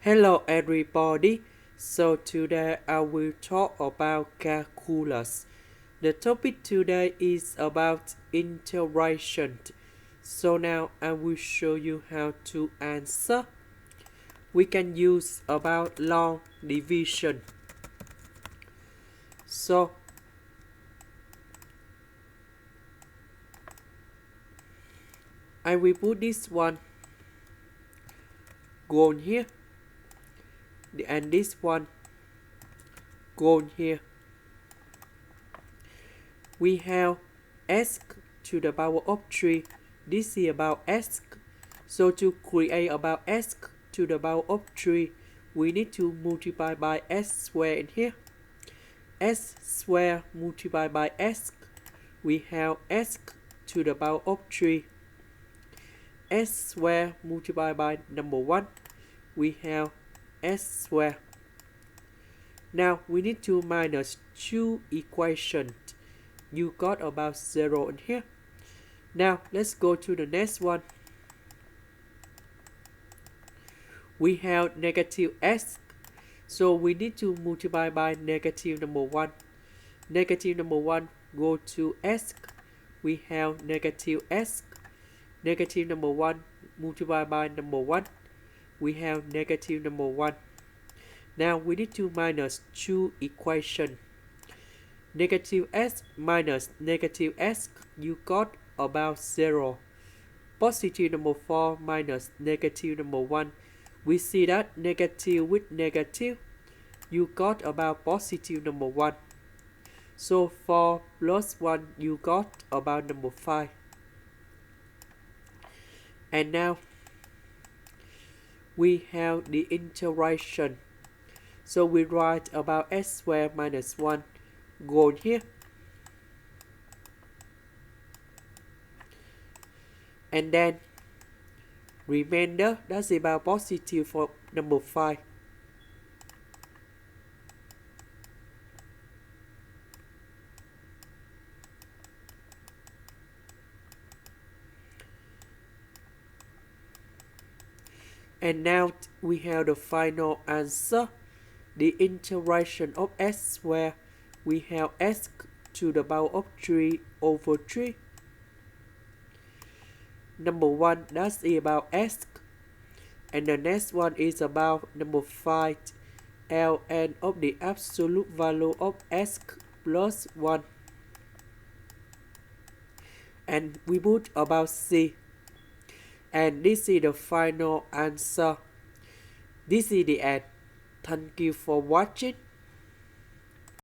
Hello everybody, so today I will talk about calculus. The topic today is about integration. So now I will show you how to answer. We can use about long division. So I will put this one go on here and this one go on here. We have s to the power of 3. This is about s. So to create about s to the power of 3, we need to multiply by s squared in here. S squared multiplied by s, we have s to the power of 3. S squared multiplied by number 1, we have s squared. Now we need to minus two equations. You got about 0 in here. Now let's go to the next one. We have negative s. So we need to multiply by negative number 1. Negative number 1 go to s. We have negative s. Negative number 1 multiplied by number 1. We have negative number 1. Now we need to minus two equations. Negative s minus negative s, you got about 0. Positive number 4 minus negative number 1. We see that negative with negative, you got about positive number 1. So 4 plus 1, you got about number 5. And now we have the integration. So we write about s squared minus 1 go on here. And then remainder, that's about positive for number 5. And now we have the final answer. The integration of s squared, we have s to the power of 3 over 3. Number 1, that's about s. And the next one is about number 5, ln of the absolute value of s plus 1. And we put about c. And this is the final answer. This is the end. Thank you for watching.